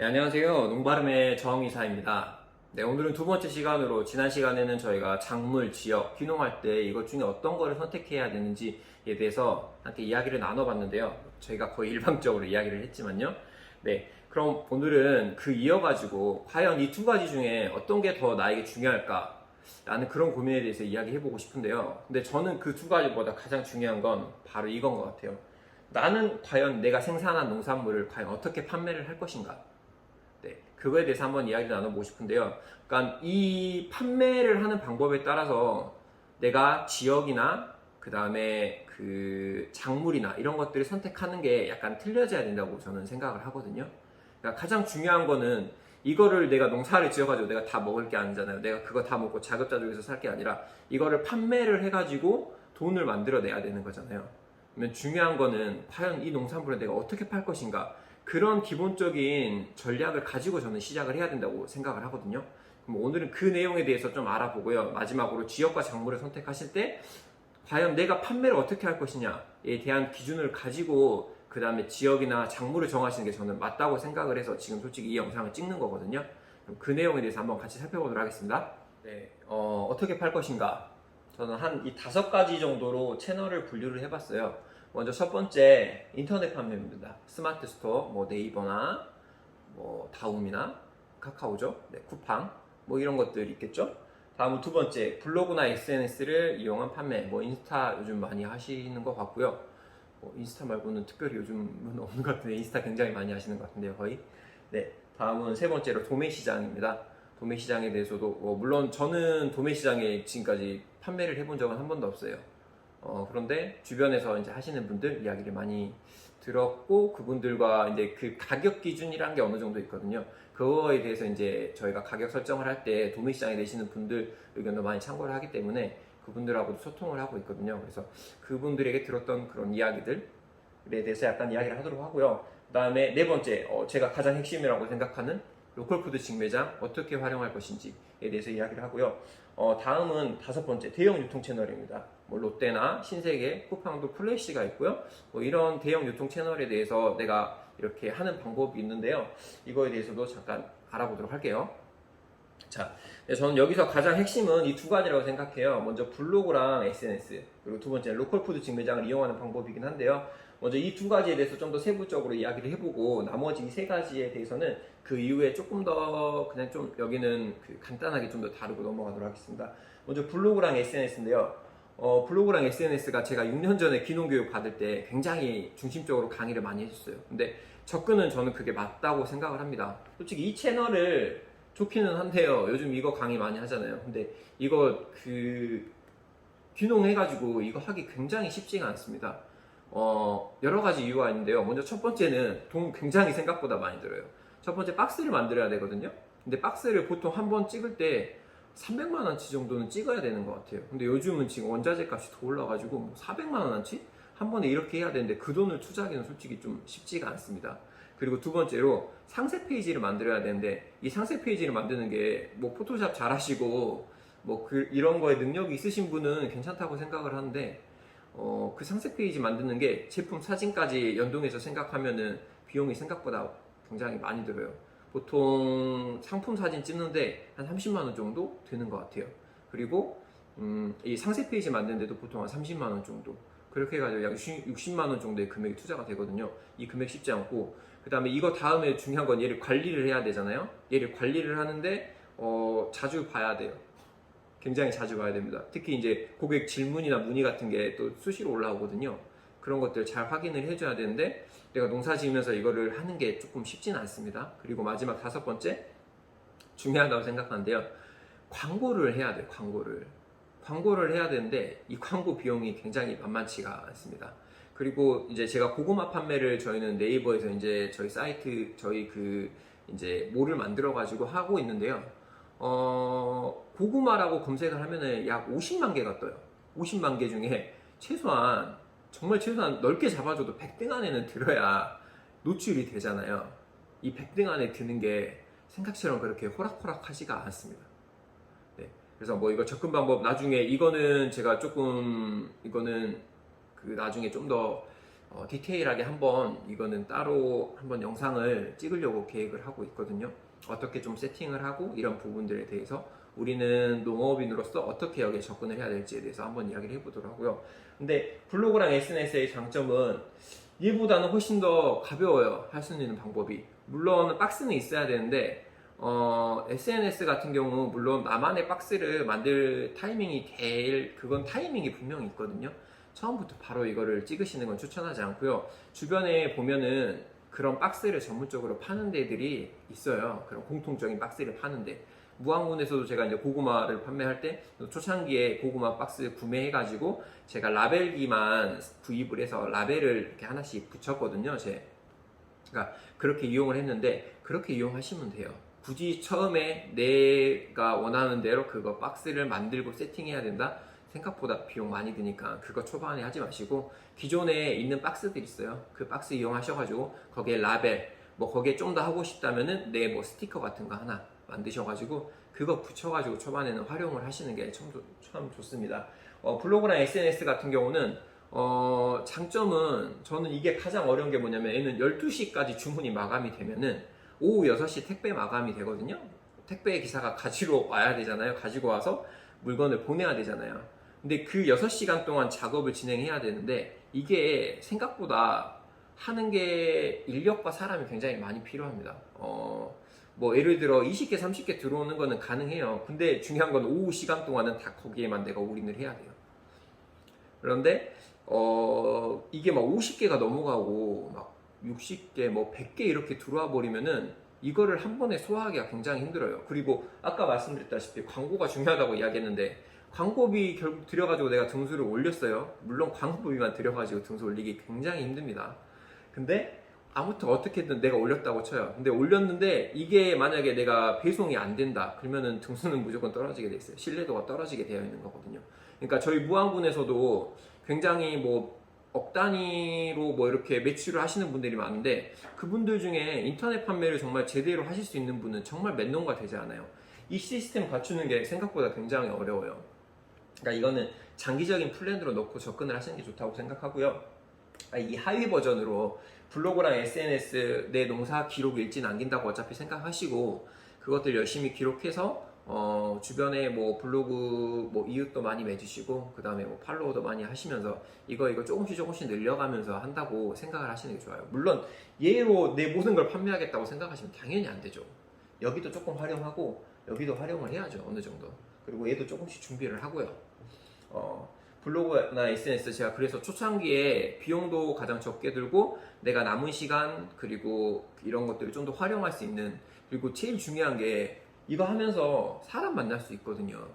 네, 안녕하세요. 농바름의 정이사입니다. 네, 오늘은 두 번째 시간으로 지난 시간에는 저희가 작물, 지역, 귀농할 때 이것 중에 어떤 거를 선택해야 되는지에 대해서 함께 이야기를 나눠봤는데요. 저희가 거의 일방적으로 이야기를 했지만요. 네, 그럼 오늘은 그 이어가지고 과연 이 두 가지 중에 어떤 게 더 나에게 중요할까? 라는 그런 고민에 대해서 이야기해보고 싶은데요. 근데 저는 그 두 가지보다 가장 중요한 건 바로 이건 것 같아요. 나는 과연 내가 생산한 농산물을 과연 어떻게 판매를 할 것인가? 네, 그거에 대해서 한번 이야기를 나눠보고 싶은데요. 그러니까 이 판매를 하는 방법에 따라서 내가 지역이나 그 다음에 그 작물이나 이런 것들을 선택하는 게 약간 틀려져야 된다고 저는 생각을 하거든요. 그러니까 가장 중요한 거는 이거를 내가 농사를 지어가지고 내가 다 먹을 게 아니잖아요. 내가 그거 다 먹고 자급자족해서 살 게 아니라 이거를 판매를 해가지고 돈을 만들어내야 되는 거잖아요. 그러면 중요한 거는 과연 이 농산물을 내가 어떻게 팔 것인가, 그런 기본적인 전략을 가지고 저는 시작을 해야 된다고 생각을 하거든요. 그럼 오늘은 그 내용에 대해서 좀 알아보고요. 마지막으로 지역과 작물을 선택하실 때 과연 내가 판매를 어떻게 할 것이냐에 대한 기준을 가지고 그 다음에 지역이나 작물을 정하시는 게 저는 맞다고 생각을 해서 지금 솔직히 이 영상을 찍는 거거든요. 그럼 그 내용에 대해서 한번 같이 살펴보도록 하겠습니다. 네, 어떻게 팔 것인가? 저는 한 이 5가지 정도로 채널을 분류를 해봤어요. 먼저 첫 번째, 인터넷 판매입니다. 스마트 스토어, 뭐 네이버나 뭐 다움이나 카카오죠. 네, 쿠팡 뭐 이런 것들이 있겠죠. 다음은 두 번째, 블로그나 SNS를 이용한 판매. 뭐 인스타 요즘 많이 하시는 것 같고요. 뭐 인스타 말고는 특별히 요즘은 없는 것 같은데 인스타 굉장히 많이 하시는 것 같은데요, 거의. 네, 다음은 세 번째로 도매 시장입니다. 도매 시장에 대해서도 물론 저는 도매 시장에 지금까지 판매를 해본 적은 한 번도 없어요. 그런데 주변에서 이제 하시는 분들 이야기를 많이 들었고, 그분들과 이제 그 가격 기준이란 게 어느 정도 있거든요. 그거에 대해서 이제 저희가 가격 설정을 할 때 도매시장에 내시는 분들 의견도 많이 참고를 하기 때문에 그분들하고도 소통을 하고 있거든요. 그래서 그분들에게 들었던 그런 이야기들에 대해서 약간 이야기를 하도록 하고요. 그 다음에 네 번째, 제가 가장 핵심이라고 생각하는 로컬푸드 직매장 어떻게 활용할 것인지에 대해서 이야기를 하고요. 다음은 다섯 번째, 대형 유통 채널입니다. 뭐 롯데나 신세계, 쿠팡도 플래시가 있고요. 뭐 이런 대형 유통 채널에 대해서 내가 이렇게 하는 방법이 있는데요. 이거에 대해서도 잠깐 알아보도록 할게요. 자, 저는 여기서 가장 핵심은 이 두 가지라고 생각해요. 먼저 블로그랑 SNS, 그리고 두 번째 로컬푸드 직매장을 이용하는 방법이긴 한데요. 먼저 이 두 가지에 대해서 좀 더 세부적으로 이야기를 해보고, 나머지 이 세 가지에 대해서는 그 이후에 조금 더 그냥 좀 여기는 그 간단하게 좀 더 다루고 넘어가도록 하겠습니다. 먼저 블로그랑 SNS인데요. 블로그랑 SNS가 제가 6년 전에 귀농교육 받을 때 굉장히 중심적으로 강의를 많이 해줬어요. 근데 접근은 저는 그게 맞다고 생각을 합니다. 솔직히 이 채널을 좋기는 한데요. 요즘 이거 강의 많이 하잖아요. 근데 이거 그 귀농해가지고 이거 하기 굉장히 쉽지가 않습니다. 여러 가지 이유가 있는데요. 먼저 첫 번째는 돈 굉장히 생각보다 많이 들어요. 첫 번째, 박스를 만들어야 되거든요. 근데 박스를 보통 한 번 찍을 때 300만 원치 정도는 찍어야 되는 것 같아요. 근데 요즘은 지금 원자재 값이 더 올라가지고 뭐 400만 원치 한 번에 이렇게 해야 되는데 그 돈을 투자하기는 솔직히 좀 쉽지가 않습니다. 그리고 두 번째로 상세 페이지를 만들어야 되는데, 이 상세 페이지를 만드는 게 뭐 포토샵 잘 하시고 뭐 이런 거에 능력이 있으신 분은 괜찮다고 생각을 하는데, 그 상세 페이지 만드는 게 제품 사진까지 연동해서 생각하면은 비용이 생각보다 굉장히 많이 들어요. 보통 상품 사진 찍는데 한 30만 원 정도 되는 것 같아요. 그리고 이 상세 페이지 만드는데도 보통 한 30만 원 정도, 그렇게 해가지고 약 60만 원 정도의 금액이 투자가 되거든요. 이 금액 쉽지 않고, 그 다음에 이거 다음에 중요한 건 얘를 관리를 해야 되잖아요. 얘를 관리를 하는데 자주 봐야 돼요. 굉장히 자주 봐야 됩니다. 특히 이제 고객 질문이나 문의 같은 게 또 수시로 올라오거든요. 그런 것들 잘 확인을 해줘야 되는데, 내가 농사 지으면서 이거를 하는 게 조금 쉽지는 않습니다. 그리고 마지막 다섯 번째, 중요하다고 생각하는데요. 광고를 해야 돼요. 광고를 해야 되는데 이 광고 비용이 굉장히 만만치가 않습니다. 그리고 이제 제가 고구마 판매를 저희는 네이버에서 이제 저희 사이트, 저희 그 이제 몰을 만들어 가지고 하고 있는데요. 고구마라고 검색을 하면은 약 50만 개가 떠요. 50만 개 중에 최소한, 정말 최소한 넓게 잡아줘도 100등 안에는 들어야 노출이 되잖아요. 이 100등 안에 드는 게 생각처럼 그렇게 호락호락하지가 않습니다. 네. 그래서 뭐 이거 접근 방법, 나중에 이거는 제가 조금, 이거는 그 나중에 좀 더 디테일하게 한번 이거는 따로 한번 영상을 찍으려고 계획을 하고 있거든요. 어떻게 좀 세팅을 하고 이런 부분들에 대해서 우리는 농업인으로서 어떻게 여기에 접근을 해야 될지에 대해서 한번 이야기를 해보도록 하고요. 근데 블로그랑 SNS의 장점은 얘보다는 훨씬 더 가벼워요. 할 수 있는 방법이. 물론 박스는 있어야 되는데 SNS 같은 경우 물론 나만의 박스를 만들 타이밍이 그건 타이밍이 분명히 있거든요. 처음부터 바로 이거를 찍으시는 건 추천하지 않고요. 주변에 보면은 그런 박스를 전문적으로 파는 데들이 있어요. 그런 공통적인 박스를 파는데 무항군에서도 제가 이제 고구마를 판매할 때 초창기에 고구마 박스 구매해가지고 제가 라벨기만 구입을 해서 라벨을 이렇게 하나씩 붙였거든요. 그러니까 그렇게 이용을 했는데 그렇게 이용하시면 돼요. 굳이 처음에 내가 원하는 대로 그거 박스를 만들고 세팅해야 된다? 생각보다 비용 많이 드니까 그거 초반에 하지 마시고 기존에 있는 박스들 있어요. 그 박스 이용하셔가지고 거기에 라벨 뭐 거기에 좀 더 하고 싶다면은 내 뭐 스티커 같은 거 하나 만드셔가지고 그거 붙여가지고 초반에는 활용을 하시는 게 참 좋습니다. 블로그나 SNS 같은 경우는 장점은 저는 이게 가장 어려운 게 뭐냐면 얘는 12시까지 주문이 마감이 되면은 오후 6시 택배 마감이 되거든요. 택배 기사가 가지러 와야 되잖아요. 가지고 와서 물건을 보내야 되잖아요. 근데 그 6시간 동안 작업을 진행해야 되는데 이게 생각보다 하는 게 인력과 사람이 굉장히 많이 필요합니다. 뭐 예를 들어 20개, 30개 들어오는 거는 가능해요. 근데 중요한 건 오후 시간 동안은 다 거기에만 내가 올인을 해야 돼요. 그런데 이게 막 50개가 넘어가고 막 60개, 뭐 100개 이렇게 들어와 버리면은 이거를 한 번에 소화하기가 굉장히 힘들어요. 그리고 아까 말씀드렸다시피 광고가 중요하다고 이야기했는데 광고비 결국 들여가지고 내가 등수를 올렸어요. 물론 광고비만 들여가지고 등수 올리기 굉장히 힘듭니다. 근데 아무튼 어떻게든 내가 올렸다고 쳐요. 근데 올렸는데 이게 만약에 내가 배송이 안 된다 그러면은 등수는 무조건 떨어지게 돼 있어요. 신뢰도가 떨어지게 되어 있는 거거든요. 그러니까 저희 무항군에서도 굉장히 뭐 억 단위로 뭐 이렇게 매출을 하시는 분들이 많은데 그분들 중에 인터넷 판매를 정말 제대로 하실 수 있는 분은 정말 몇 년가 되지 않아요. 이 시스템 갖추는 게 생각보다 굉장히 어려워요. 그러니까 이거는 장기적인 플랜으로 넣고 접근을 하시는 게 좋다고 생각하고요. 이 하위 버전으로 블로그랑 SNS 내 농사 기록 일지 남긴다고 어차피 생각하시고 그것들 열심히 기록해서 주변에 뭐 블로그 뭐 이웃도 많이 맺으시고 그 다음에 뭐 팔로워도 많이 하시면서 이거 조금씩 늘려가면서 한다고 생각을 하시는 게 좋아요. 물론 얘로 내 모든 걸 판매하겠다고 생각하시면 당연히 안 되죠. 여기도 조금 활용하고 여기도 활용을 해야죠. 어느 정도. 그리고 얘도 조금씩 준비를 하고요. 블로그나 SNS 제가 그래서 초창기에 비용도 가장 적게 들고 내가 남은 시간 그리고 이런 것들을 좀 더 활용할 수 있는 그리고 제일 중요한 게 이거 하면서 사람 만날 수 있거든요.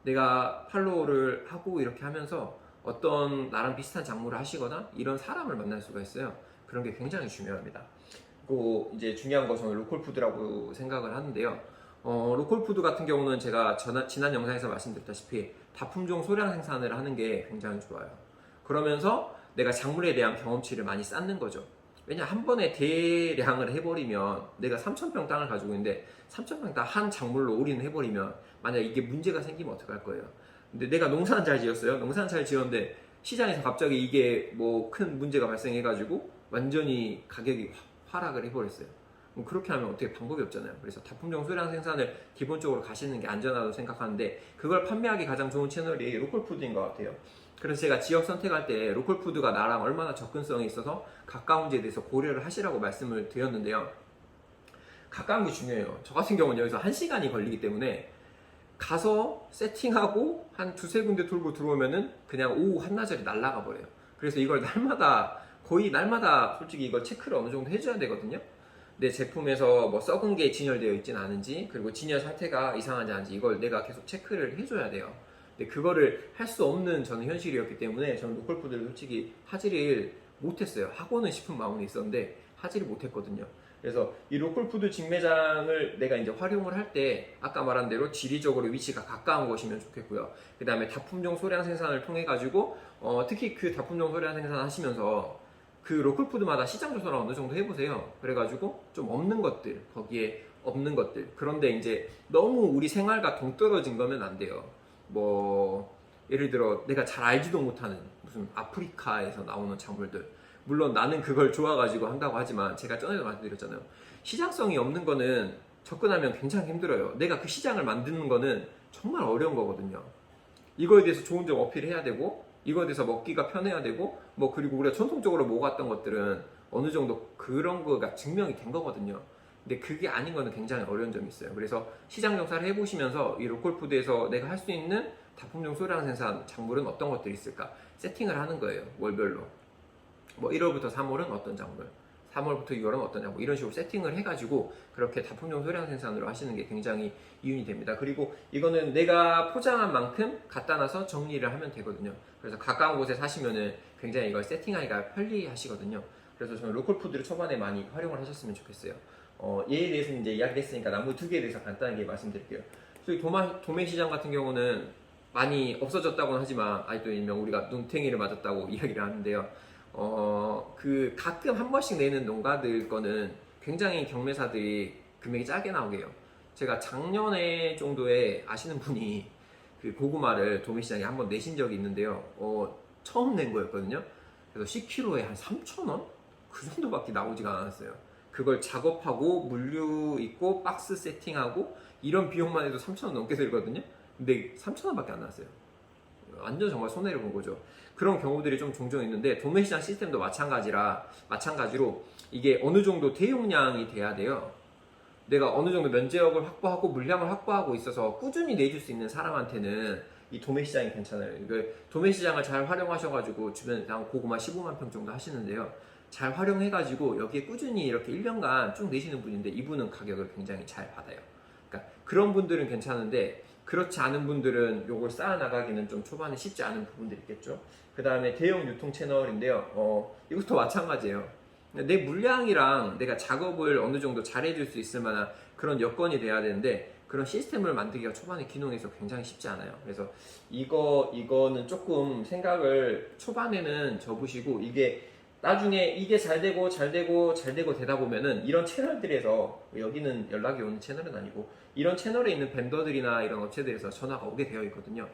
내가 팔로우를 하고 이렇게 하면서 어떤 나랑 비슷한 작물을 하시거나 이런 사람을 만날 수가 있어요. 그런 게 굉장히 중요합니다. 그리고 이제 중요한 것은 로컬푸드라고 생각을 하는데요. 로컬푸드 같은 경우는 제가 지난 영상에서 말씀드렸다시피 다품종 소량 생산을 하는 게 굉장히 좋아요. 그러면서 내가 작물에 대한 경험치를 많이 쌓는 거죠. 왜냐 한 번에 대량을 해버리면 내가 3,000평 땅을 가지고 있는데 3,000평 땅 한 작물로 올인을 해버리면 만약 이게 문제가 생기면 어떡할 거예요. 근데 내가 농사는 잘 지었어요. 농사는 잘 지었는데 시장에서 갑자기 이게 뭐 큰 문제가 발생해가지고 완전히 가격이 하락을 해버렸어요. 그렇게 하면 어떻게 방법이 없잖아요. 그래서 다품종 소량 생산을 기본적으로 가시는 게 안전하다고 생각하는데 그걸 판매하기 가장 좋은 채널이 로컬푸드인 것 같아요. 그래서 제가 지역 선택할 때 로컬푸드가 나랑 얼마나 접근성이 있어서 가까운지에 대해서 고려를 하시라고 말씀을 드렸는데요. 가까운 게 중요해요. 저 같은 경우는 여기서 1시간이 걸리기 때문에 가서 세팅하고 한 두세 군데 돌고 들어오면은 그냥 오후 한나절이 날아가 버려요. 그래서 이걸 거의 날마다 솔직히 이걸 체크를 어느 정도 해줘야 되거든요. 내 제품에서 뭐 썩은 게 진열되어 있진 않은지 그리고 진열 상태가 이상하지 않은지 이걸 내가 계속 체크를 해줘야 돼요. 근데 그거를 할 수 없는 저는 현실이었기 때문에 저는 로컬푸드를 솔직히 하지를 못했어요. 하고는 싶은 마음이 있었는데 하지를 못했거든요. 그래서 이 로컬푸드 직매장을 내가 이제 활용을 할 때 아까 말한 대로 지리적으로 위치가 가까운 곳이면 좋겠고요. 그 다음에 다품종 소량 생산을 통해 가지고 특히 그 다품종 소량 생산 하시면서 그 로컬푸드마다 시장 조사를 어느 정도 해보세요. 그래가지고 좀 없는 것들 거기에 없는 것들 그런데 이제 너무 우리 생활과 동떨어진 거면 안 돼요. 뭐 예를 들어 내가 잘 알지도 못하는 무슨 아프리카에서 나오는 작물들, 물론 나는 그걸 좋아가지고 한다고 하지만 제가 전에도 말씀드렸잖아요. 시장성이 없는 거는 접근하면 굉장히 힘들어요. 내가 그 시장을 만드는 거는 정말 어려운 거거든요. 이거에 대해서 좋은 점 어필해야 되고, 이거에 대해서 먹기가 편해야 되고, 뭐 그리고 우리가 전통적으로 먹었던 것들은 어느 정도 그런 거가 증명이 된 거거든요. 근데 그게 아닌 거는 굉장히 어려운 점이 있어요. 그래서 시장 정사를 해보시면서 이 로컬푸드에서 내가 할 수 있는 다품종 소량 생산 작물은 어떤 것들이 있을까 세팅을 하는 거예요. 월별로. 뭐 1월부터 3월은 어떤 작물, 3월부터 6월은 어떤 작물, 이런 식으로 세팅을 해가지고 그렇게 다품종 소량 생산으로 하시는 게 굉장히 이윤이 됩니다. 그리고 이거는 내가 포장한 만큼 갖다 놔서 정리를 하면 되거든요. 그래서 가까운 곳에 사시면은 굉장히 이걸 세팅하기가 편리하시거든요. 그래서 저는 로컬푸드를 초반에 많이 활용을 하셨으면 좋겠어요. 얘에 대해서는 이제 이야기를 했으니까 나머지 두 개에 대해서 간단하게 말씀드릴게요. 저희 도매시장 같은 경우는 많이 없어졌다고는 하지만 아직도 일명 우리가 눈탱이를 맞았다고 이야기를 하는데요. 그 가끔 한 번씩 내는 농가들 거는 굉장히 경매사들이 금액이 짜게 나오게 해요. 제가 작년에 정도에 아시는 분이 그 고구마를 도매시장에 한번 내신 적이 있는데요. 처음 낸 거였거든요. 그래서 10kg에 한 3,000원? 그 정도밖에 나오지가 않았어요. 그걸 작업하고 물류 있고 박스 세팅하고 이런 비용만 해도 3,000원 넘게 들거든요. 근데 3,000원밖에 안 나왔어요. 완전 정말 손해를 본 거죠. 그런 경우들이 좀 종종 있는데 도매시장 시스템도 마찬가지로 이게 어느 정도 대용량이 돼야 돼요. 내가 어느 정도 면적을 확보하고 물량을 확보하고 있어서 꾸준히 내줄 수 있는 사람한테는 이 도매시장이 괜찮아요. 도매시장을 잘 활용하셔가지고 주변에 고구마 15만 평 정도 하시는데요. 잘 활용해가지고 여기에 꾸준히 이렇게 1년간 쭉 내시는 분인데 이분은 가격을 굉장히 잘 받아요. 그러니까 그런 분들은 괜찮은데 그렇지 않은 분들은 요걸 쌓아 나가기는 좀 초반에 쉽지 않은 부분들이 있겠죠. 그 다음에 대형 유통 채널인데요. 이것도 마찬가지예요. 내 물량이랑 내가 작업을 어느 정도 잘 해줄 수 있을 만한 그런 여건이 돼야 되는데 그런 시스템을 만들기가 초반에 귀농에서 굉장히 쉽지 않아요. 그래서 이거는 조금 생각을 초반에는 접으시고 이게 나중에 이게 잘 되고 되다 보면은 이런 채널들에서 여기는 연락이 오는 채널은 아니고 이런 채널에 있는 벤더들이나 이런 업체들에서 전화가 오게 되어 있거든요.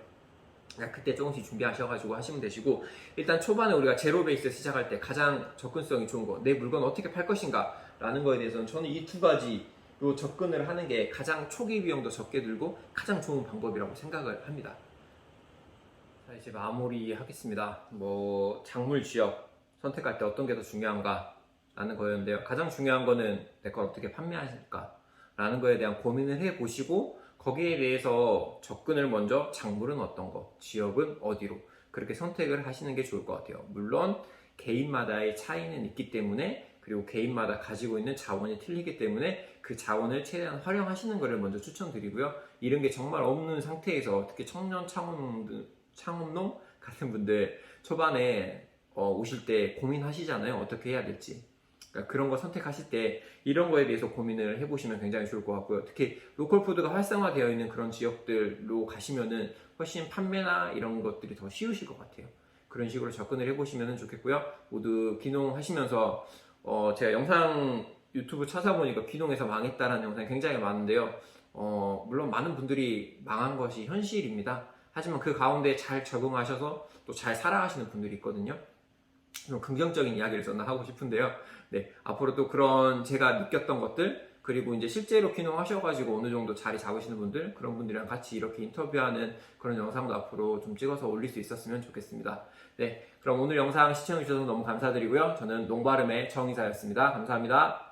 그러니까 그때 조금씩 준비하셔가지고 하시면 되시고 일단 초반에 우리가 제로 베이스 시작할 때 가장 접근성이 좋은 거 내 물건 어떻게 팔 것인가 라는 거에 대해서는 저는 이 두 가지로 접근을 하는 게 가장 초기 비용도 적게 들고 가장 좋은 방법이라고 생각을 합니다. 자, 이제 마무리 하겠습니다. 뭐 작물 지역 선택할 때 어떤 게 더 중요한가 라는 거였는데요. 가장 중요한 거는 내 걸 어떻게 판매하실까 라는 거에 대한 고민을 해 보시고 거기에 대해서 접근을 먼저 작물은 어떤 거, 지역은 어디로 그렇게 선택을 하시는 게 좋을 것 같아요. 물론 개인마다의 차이는 있기 때문에 그리고 개인마다 가지고 있는 자원이 틀리기 때문에 그 자원을 최대한 활용하시는 것을 먼저 추천드리고요. 이런 게 정말 없는 상태에서 특히 청년 창업농 같은 분들 초반에 오실 때 고민하시잖아요. 어떻게 해야 될지. 그러니까 그런 거 선택하실 때 이런 거에 대해서 고민을 해보시면 굉장히 좋을 것 같고요. 특히 로컬푸드가 활성화되어 있는 그런 지역들로 가시면은 훨씬 판매나 이런 것들이 더 쉬우실 것 같아요. 그런 식으로 접근을 해보시면 좋겠고요. 모두 귀농하시면서 제가 영상 유튜브 찾아보니까 귀농해서 망했다라는 영상이 굉장히 많은데요. 물론 많은 분들이 망한 것이 현실입니다. 하지만 그 가운데 잘 적응하셔서 또 잘 살아가시는 분들이 있거든요. 좀 긍정적인 이야기를 저는 하고 싶은데요. 네, 앞으로 또 그런 제가 느꼈던 것들 그리고 이제 실제로 귀농하셔가지고 어느 정도 자리 잡으시는 분들 그런 분들이랑 같이 이렇게 인터뷰하는 그런 영상도 앞으로 좀 찍어서 올릴 수 있었으면 좋겠습니다. 네, 그럼 오늘 영상 시청해주셔서 너무 감사드리고요. 저는 농바름의 정이사였습니다. 감사합니다.